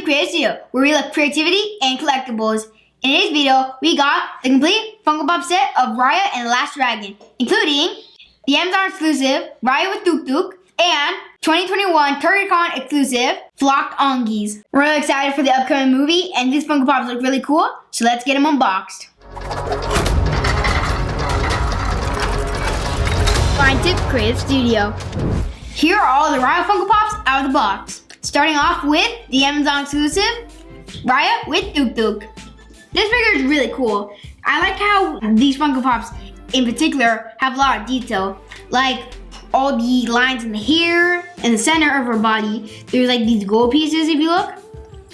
Creative Studio, where we love creativity and collectibles. In today's video, we got the complete Funko Pop set of Raya and the Last Dragon, including the Amazon exclusive Raya with Tuk Tuk and 2021 TurkeyCon exclusive Flocked Ongies. We're really excited for the upcoming movie, and these Funko Pops look really cool, so let's get them unboxed. Find Tip Creative Studio. Here are all the Raya Funko Pops out of the box. Starting off with the Amazon exclusive Raya with Tuk Tuk. This figure is really cool. I like how these Funko Pops in particular have a lot of detail. Like all the lines in the hair and the center of her body. There's like these gold pieces if you look.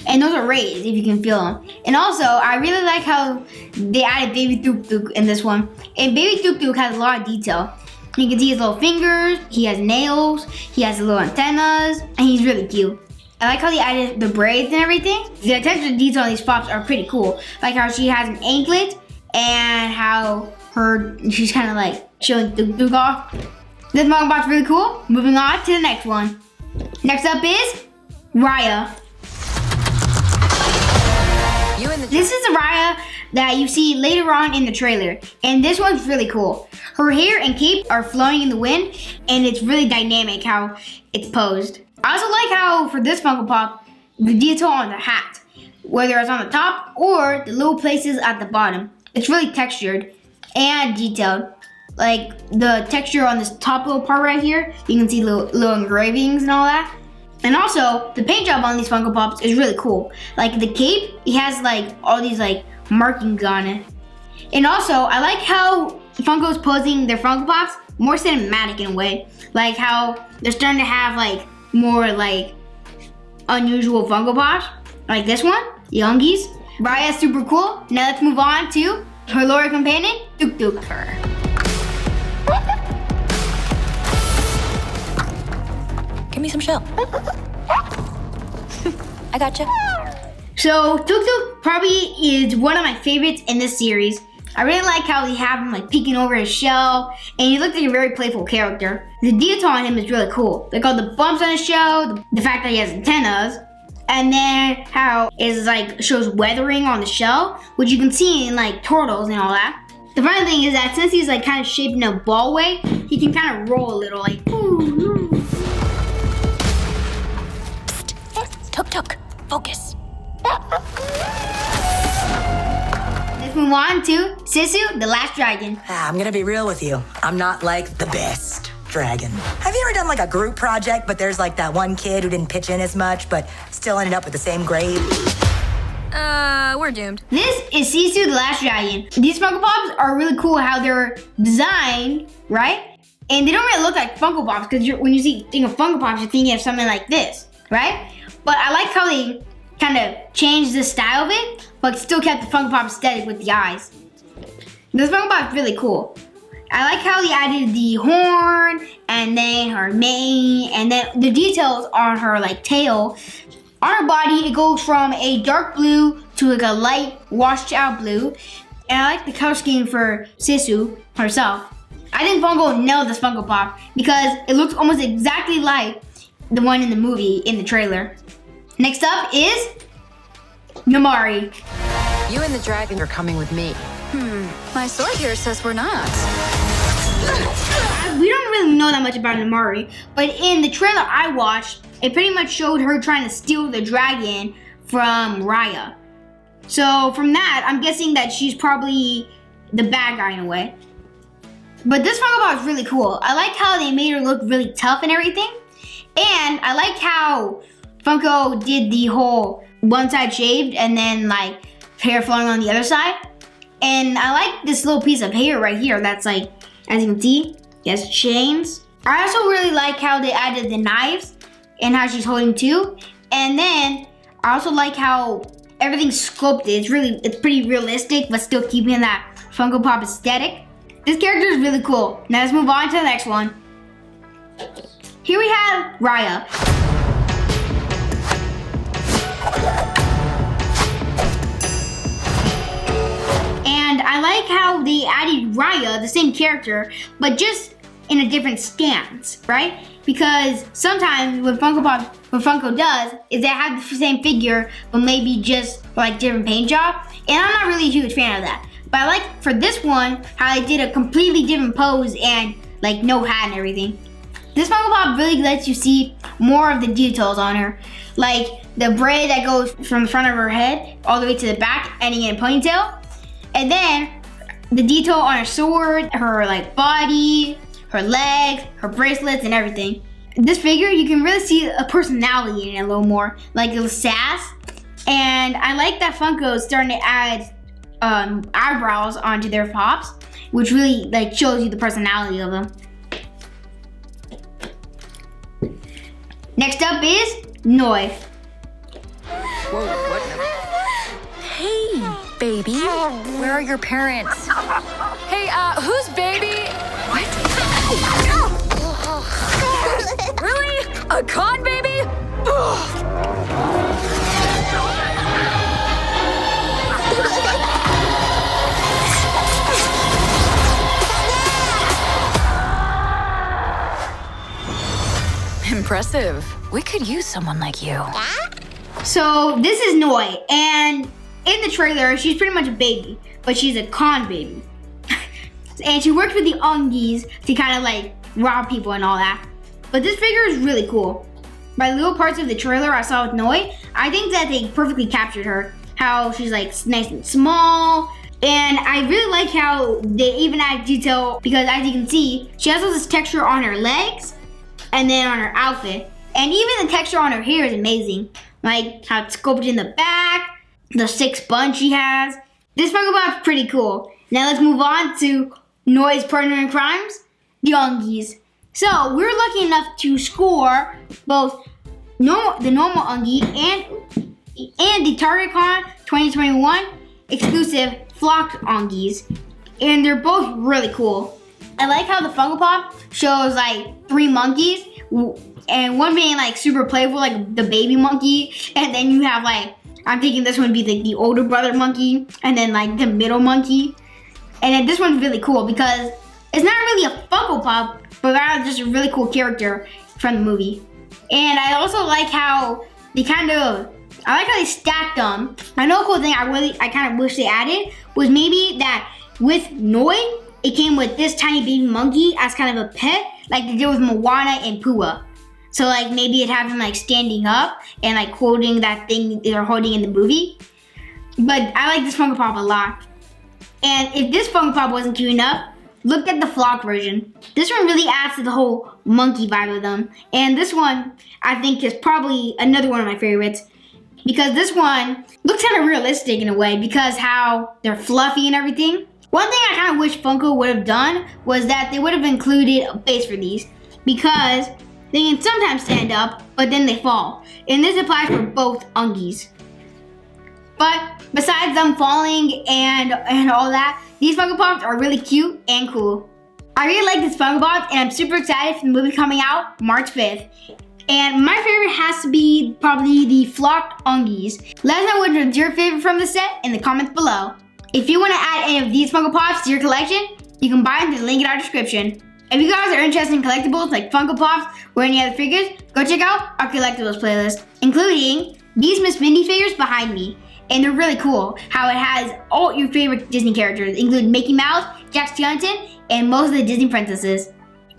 And those are raised if you can feel them. And also, I really like how they added Baby Tuk Tuk in this one. And Baby Tuk Tuk has a lot of detail. You can see his little fingers, he has nails, he has little antennas, and he's really cute. I like how they added the braids and everything. The attention to detail on these pops are pretty cool. Like how she has an anklet and how she's kind of like showing Tuk Tuk off. This Funko Pop's really cool. Moving on to the next one. Next up is Raya. This is the Raya that you see later on in the trailer. And this one's really cool. Her hair and cape are flowing in the wind, and it's really dynamic how it's posed. I also like how for this Funko Pop, the detail on the hat, whether it's on the top or the little places at the bottom. It's really textured and detailed. Like the texture on this top little part right here, you can see little engravings and all that. And also, the paint job on these Funko Pops is really cool. Like the cape, it has like all these like markings on it. And also, I like how Funko's posing their Funko Pops more cinematic in a way. Like how they're starting to have like more like unusual Funko Pops. Like this one, Youngies. Raya's super cool. Now let's move on to her loyal companion, Tuk Tuk. Give me some shell. I gotcha. So Tuk Tuk probably is one of my favorites in this series. I really like how they have him like peeking over his shell, and he looks like a very playful character. The detail on him is really cool. Like all the bumps on his shell, the fact that he has antennas, and then how it like shows weathering on the shell, which you can see in like turtles and all that. The funny thing is that since he's like kind of shaped in a ball way, he can kind of roll a little like ooh. Psst. Tuk Tuk, focus. Let's move on to Sisu, the Last Dragon. I'm gonna be real with you. I'm not like the best dragon. Have you ever done like a group project, but there's like that one kid who didn't pitch in as much, but still ended up with the same grade? We're doomed. This is Sisu, the Last Dragon. These Funko Pops are really cool how they're designed, right? And they don't really look like Funko Pops because when you think of Funko Pops, you're thinking of something like this, right? But I like how they kind of changed the style of it, but still kept the Funko Pop aesthetic with the eyes. This Funko Pop is really cool. I like how they added the horn, and then her mane, and then the details on her like tail. On her body, it goes from a dark blue to like a light washed out blue. And I like the color scheme for Sisu herself. I think Funko nailed this Funko Pop because it looks almost exactly like the one in the movie in the trailer. Next up is Namari. You and the dragon are coming with me. My sword here says we're not. We don't really know that much about Namari, but in the trailer I watched, it pretty much showed her trying to steal the dragon from Raya. So from that, I'm guessing that she's probably the bad guy in a way. But this Funko Pop is really cool. I like how they made her look really tough and everything. And I like how Funko did the whole one side shaved and then like hair flowing on the other side. And I like this little piece of hair right here that's like, as you can see, it has chains. I also really like how they added the knives and how she's holding two. And then I also like how everything's sculpted. It's pretty realistic, but still keeping that Funko Pop aesthetic. This character is really cool. Now let's move on to the next one. Here we have Raya. And I like how they added Raya, the same character, but just in a different stance, right? Because sometimes what Funko does is they have the same figure, but maybe just like different paint job. And I'm not really a huge fan of that. But I like for this one, how they did a completely different pose and like no hat and everything. This Funko Pop really lets you see more of the details on her. Like the braid that goes from the front of her head all the way to the back, ending in a ponytail. And then the detail on her sword, her like body, her legs, her bracelets, and everything. This figure, you can really see a personality in it a little more, like a sass. And I like that Funko is starting to add eyebrows onto their pops, which really like shows you the personality of them. Next up is Noi. Whoa, what? Hey, baby. Where are your parents? Hey, who's baby? What? Really? A con baby? Impressive. We could use someone like you. So this is Noi, and in the trailer, she's pretty much a baby, but she's a con baby. And she works with the Ungies to kind of like rob people and all that. But this figure is really cool. By little parts of the trailer I saw with Noi, I think that they perfectly captured her. How she's like nice and small. And I really like how they even add detail because as you can see, she has all this texture on her legs and then on her outfit. And even the texture on her hair is amazing. Like how it's sculpted in the back, the 6 buns she has. This Funko Pop's pretty cool. Now let's move on to Noi's partner in crimes, the Ungies. So we're lucky enough to score both the normal Ungie and the TargetCon 2021 exclusive flocked Ungies. And they're both really cool. I like how the Funko Pop shows like 3 monkeys and one being like super playful, like the baby monkey. And then you have like, I'm thinking this one would be the older brother monkey and then like the middle monkey. And then this one's really cool because it's not really a Funko Pop, but rather just a really cool character from the movie. And I also like how they stacked them. Another cool thing I kind of wish they added was maybe that with Noi, it came with this tiny baby monkey as kind of a pet, like they did with Moana and Pua. So like maybe it'd have him like standing up and like holding that thing they're holding in the movie. But I like this Funko Pop a lot. And if this Funko Pop wasn't cute enough, look at the flock version. This one really adds to the whole monkey vibe of them. And this one, I think, is probably another one of my favorites. Because this one looks kind of realistic in a way because how they're fluffy and everything. One thing I kind of wish Funko would have done was that they would have included a base for these. Because they can sometimes stand up, but then they fall. And this applies for both Ungies. But besides them falling and all that, these Funko Pops are really cute and cool. I really like this Funko Pop and I'm super excited for the movie coming out March 5th. And my favorite has to be probably the flocked Ungies. Let us know which one's your favorite from the set in the comments below. If you want to add any of these Funko Pops to your collection, you can buy them through the link in our description. If you guys are interested in collectibles like Funko Pops or any other figures, go check out our collectibles playlist, including these Miss Mindy figures behind me. And they're really cool, how it has all your favorite Disney characters, including Mickey Mouse, Jack Skellington, and most of the Disney princesses.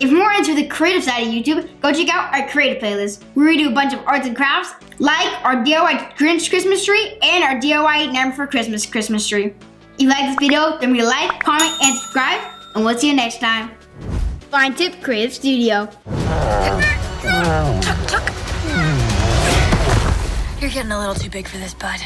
If you're more into the creative side of YouTube, go check out our creative playlist, where we do a bunch of arts and crafts, like our DIY Grinch Christmas tree and our DIY Nightmare for Christmas Christmas tree. If you like this video, don't forget to like, comment, and subscribe, and we'll see you next time. Fine Tip Creative Studio. You're getting a little too big for this, bud.